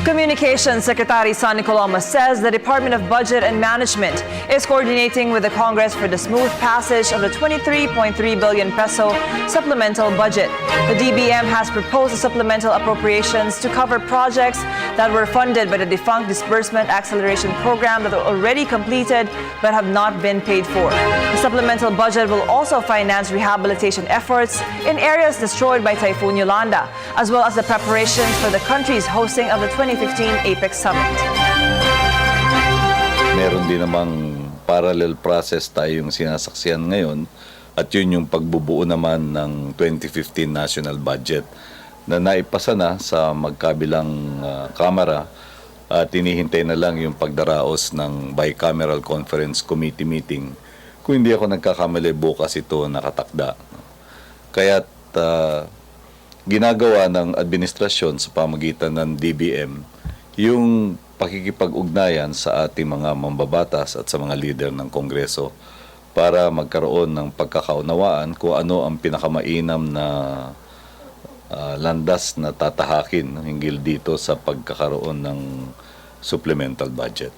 Communications Secretary Sonny Coloma says the Department of Budget and Management is coordinating with the Congress for the smooth passage of the 23.3 billion peso supplemental budget. The DBM has proposed supplemental appropriations to cover projects that were funded by the defunct Disbursement Acceleration Program that were already completed but have not been paid for. The supplemental budget will also finance rehabilitation efforts in areas destroyed by Typhoon Yolanda, as well as the preparations for the country's hosting of the 2015 APEC Summit. Meron din namang parallel process tayong sinasaksihan ngayon at yun yung pagbubuo naman ng 2015 national budget na naipasa na sa magkabilang kamara at hinihintay na lang yung pagdaraos ng bicameral conference committee meeting. Kung hindi ako nagkakamali, bukas ito nakatakda. Kaya't ginagawa ng administrasyon sa pamagitan ng DBM yung pakikipag-ugnayan sa ating mga mambabatas at sa mga leader ng Kongreso para magkaroon ng pagkakaunawaan kung ano ang pinakamainam na landas na tatahakin hinggil dito sa pagkakaroon ng supplemental budget.